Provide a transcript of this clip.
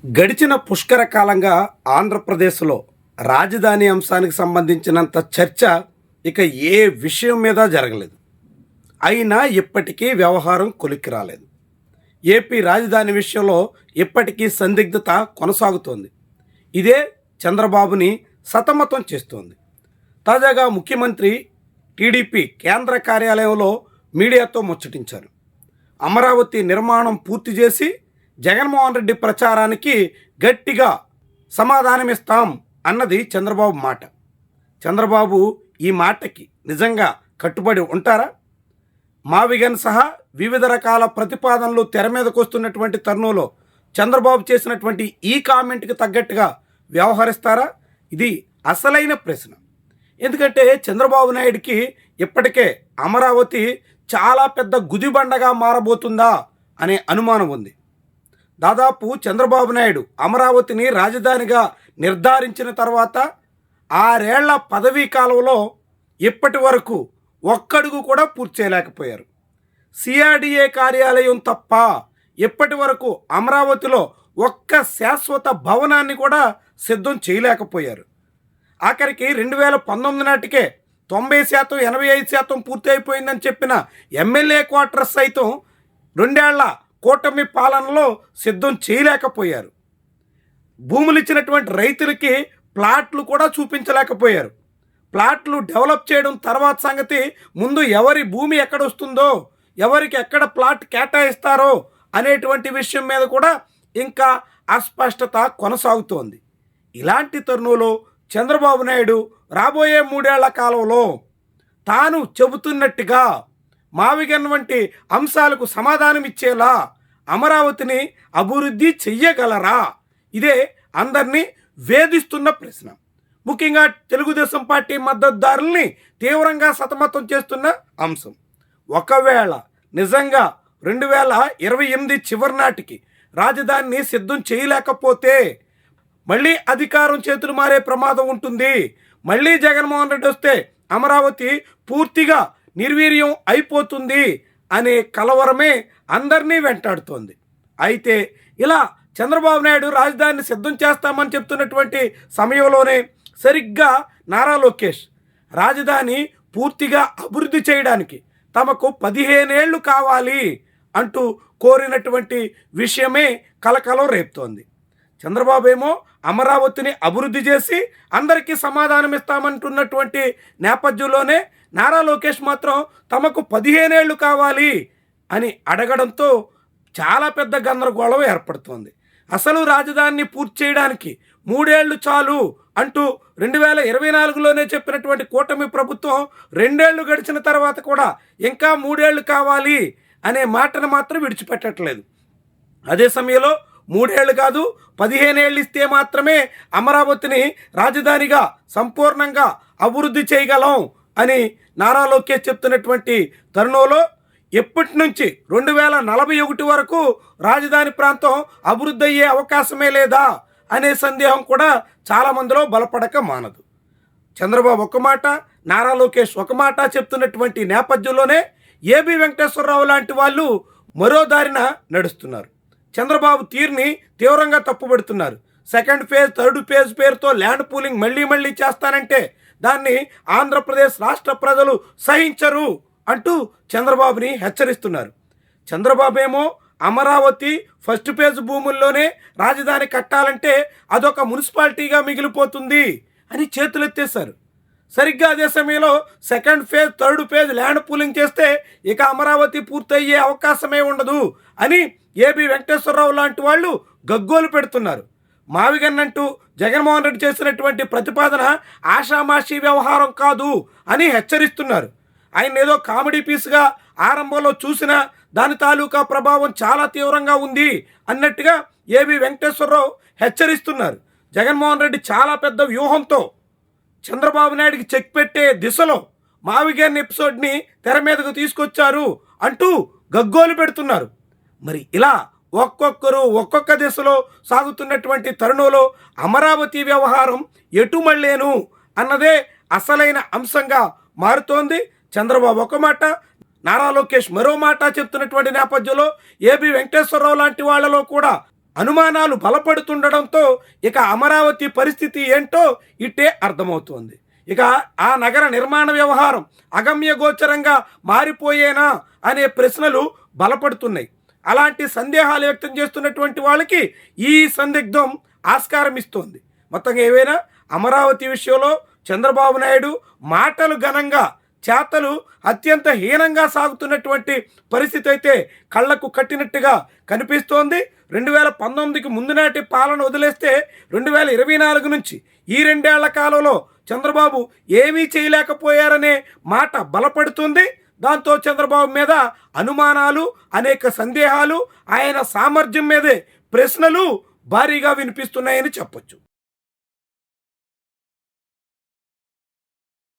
గడిచిన పుష్కర కాలంగా ఆంధ్రప్రదేశ్లో రాజధాని అంశానికి సంబంధించినంత చర్చ ఇక ఏ విషయం మీద జరగలేదు. అయినా ఇప్పటికీ వ్యవహారం కొలిక్కి రాలేదు. ఏపీ రాజధాని విషయంలో ఇప్పటికీ సందిగ్ధత కొనసాగుతోంది. ఇదే చంద్రబాబుని సతమతం చేస్తోంది. తాజాగా ముఖ్యమంత్రి టీడీపీ కేంద్ర కార్యాలయంలో మీడియాతో ముచ్చటించారు. అమరావతి నిర్మాణం పూర్తి చేసి జగన్మోహన్ రెడ్డి ప్రచారానికి గట్టిగా సమాధానమిస్తాం అన్నది చంద్రబాబు మాట. చంద్రబాబు ఈ మాటకి నిజంగా కట్టుబడి ఉంటారా? మావిగన్ సహా వివిధ రకాల ప్రతిపాదనలు తెర మీదకు వస్తున్నటువంటి తరుణంలో చంద్రబాబు చేసినటువంటి ఈ కామెంట్కి తగ్గట్టుగా వ్యవహరిస్తారా? ఇది అసలైన ప్రశ్న. ఎందుకంటే చంద్రబాబు నాయుడికి ఇప్పటికే అమరావతి చాలా పెద్ద గుదిబండగా మారబోతుందా అనే అనుమానం ఉంది. దాదాపు చంద్రబాబు నాయుడు అమరావతిని రాజధానిగా నిర్ధారించిన తర్వాత 6 ఏళ్ల పదవీ కాలంలో ఇప్పటి వరకు ఒక్కడుగు కూడా పూర్తి చేయలేకపోయారు. సిఆర్డిఏ కార్యాలయం తప్ప ఇప్పటి వరకు అమరావతిలో ఒక్క శాశ్వత భవనాన్ని కూడా సిద్ధం చేయలేకపోయారు. ఆఖరికి 2019 నాటికే 90%, 85% పూర్తి అయిపోయిందని చెప్పిన ఎమ్మెల్యే క్వార్టర్స్ సైతం 2 ఏళ్ల కూటమి పాలనలో సిద్ధం చేయలేకపోయారు. భూములు ఇచ్చినటువంటి రైతులకి ప్లాట్లు కూడా చూపించలేకపోయారు. ప్లాట్లు డెవలప్ చేయడం తర్వాత సంగతి, ముందు ఎవరి భూమి ఎక్కడ వస్తుందో, ఎవరికి ఎక్కడ ప్లాట్ కేటాయిస్తారో అనేటువంటి విషయం మీద కూడా ఇంకా అస్పష్టత కొనసాగుతోంది. ఇలాంటి తరుణంలో చంద్రబాబు నాయుడు రాబోయే 3 ఏళ్ల కాలంలో తాను చెబుతున్నట్టుగా మావిగన్ వంటి అంశాలకు సమాధానం ఇచ్చేలా అమరావతిని అభివృద్ధి చెయ్యగలరా? ఇదే అందరినీ వేధిస్తున్న ప్రశ్న. ముఖ్యంగా తెలుగుదేశం పార్టీ మద్దతుదారుల్ని తీవ్రంగా సతమతం చేస్తున్న అంశం. ఒకవేళ నిజంగా 2028 చివరి నాటికి రాజధానిని సిద్ధం చేయలేకపోతే మళ్ళీ అధికారం చేతులు మారే ప్రమాదం ఉంటుంది. మళ్ళీ జగన్మోహన్ రెడ్డి వస్తే అమరావతి పూర్తిగా నిర్వీర్యం అయిపోతుంది అనే కలవరమే అందరినీ వెంటాడుతోంది. అయితే ఇలా చంద్రబాబు నాయుడు రాజధానిని సిద్ధం చేస్తామని చెప్తున్నటువంటి సమయంలోనే సరిగ్గా నారా లోకేష్ రాజధాని పూర్తిగా అభివృద్ధి చేయడానికి తమకు 15 ఏళ్ళు కావాలి అంటూ కోరినటువంటి విషయమే కలకలం రేపుతోంది. చంద్రబాబు ఏమో అమరావతిని అభివృద్ధి చేసి అందరికీ సమాధానం ఇస్తామంటున్నటువంటి నేపథ్యంలోనే నారా లోకేష్ మాత్రం తమకు 15 ఏళ్ళు కావాలి అని అడగడంతో చాలా పెద్ద గందరగోళం ఏర్పడుతోంది. అసలు రాజధానిని పూర్తి చేయడానికి 3 ఏళ్ళు చాలు అంటూ 2024లోనే చెప్పినటువంటి కూటమి ప్రభుత్వం 2 ఏళ్ళు గడిచిన తర్వాత కూడా ఇంకా 3 ఏళ్ళు కావాలి అనే మాటను మాత్రం విడిచిపెట్టట్లేదు. అదే సమయంలో 3 ఏళ్ళు కాదు 15 ఏళ్ళు ఇస్తే మాత్రమే అమరావతిని రాజధానిగా సంపూర్ణంగా అభివృద్ధి చేయగలం అని నారా లోకేష్ చెప్తున్నటువంటి తరుణంలో ఎప్పటి నుంచి 2041 వరకు రాజధాని ప్రాంతం అభివృద్ధి అయ్యే అవకాశమే లేదా అనే సందేహం కూడా చాలామందిలో బలపడక మానదు. చంద్రబాబు ఒక మాట, నారా లోకేష్ ఒక మాట చెప్తున్నటువంటి నేపథ్యంలోనే ఏబి వెంకటేశ్వరరావు లాంటి వాళ్ళు మరో దారిన నడుస్తున్నారు. చంద్రబాబు తీరుని తీవ్రంగా తప్పుపెడుతున్నారు. 2nd ఫేజ్ 3rd ఫేజ్ పేరుతో ల్యాండ్ పూలింగ్ మళ్ళీ చేస్తానంటే దాన్ని ఆంధ్రప్రదేశ్ రాష్ట్ర ప్రజలు సహించరు అంటూ చంద్రబాబుని హెచ్చరిస్తున్నారు. చంద్రబాబు ఏమో అమరావతి 1st ఫేజ్ భూముల్లోనే రాజధాని కట్టాలంటే అదొక మున్సిపాలిటీగా మిగిలిపోతుంది అని చేతులెత్తేశారు. సరిగ్గా అదే సమయంలో 2nd phase 3rd phase land pooling చేస్తే ఇక అమరావతి పూర్తయ్యే అవకాశమే ఉండదు అని ఏబి వెంకటేశ్వరరావు లాంటి వాళ్ళు గగ్గోలు పెడుతున్నారు. మావిగన్నంటూ జగన్మోహన్ రెడ్డి చేసినటువంటి ప్రతిపాదన ఆషామాషీ వ్యవహారం కాదు అని హెచ్చరిస్తున్నారు. ఆయన ఏదో కామెడీ పీస్గా ఆరంభంలో చూసినా దాని తాలూకా ప్రభావం చాలా తీవ్రంగా ఉంది అన్నట్టుగా ఏబి వెంకటేశ్వరరావు హెచ్చరిస్తున్నారు. జగన్మోహన్ రెడ్డి చాలా పెద్ద వ్యూహంతో చంద్రబాబు నాయుడికి చెక్ పెట్టే దిశలో మావిగన్ ఎపిసోడ్ని తెర మీదకు తీసుకొచ్చారు అంటూ గగ్గోలు పెడుతున్నారు. మరి ఇలా ఒక్కొక్కరు ఒక్కొక్క దిశలో సాగుతున్నటువంటి తరుణంలో అమరావతి వ్యవహారం ఎటు మళ్ళేను అన్నదే అసలైన అంశంగా మారుతోంది. చంద్రబాబు ఒక మాట, నారా లోకేష్ మరో మాట చెప్తున్నటువంటి నేపథ్యంలో ఏబి వెంకటేశ్వరరావు లాంటి వాళ్ళలో కూడా అనుమానాలు బలపడుతుండడంతో ఇక అమరావతి పరిస్థితి ఏంటో ఇట్టే అర్థమవుతోంది. ఇక ఆ నగర నిర్మాణ వ్యవహారం అగమ్య గోచరంగా మారిపోయేనా అనే ప్రశ్నలు బలపడుతున్నాయి. అలాంటి సందేహాలు వ్యక్తం చేస్తున్నటువంటి వాళ్ళకి ఈ సందిగ్ధం ఆస్కారం ఇస్తోంది. మొత్తంగా ఏవైనా అమరావతి విషయంలో చంద్రబాబు నాయుడు మాటలు ఘనంగా, చేతలు అత్యంత హీనంగా సాగుతున్నటువంటి పరిస్థితి అయితే కళ్లకు కట్టినట్టుగా కనిపిస్తోంది. 2019కి ముందు నాటి పాలన వదిలేస్తే 2024 నుంచి ఈ 2 ఏళ్ల కాలంలో చంద్రబాబు ఏమీ చేయలేకపోయారనే మాట బలపడుతుంది. దాంతో చంద్రబాబు మీద అనుమానాలు, అనేక సందేహాలు, ఆయన సామర్థ్యం మీదే ప్రశ్నలు భారీగా వినిపిస్తున్నాయని చెప్పొచ్చు.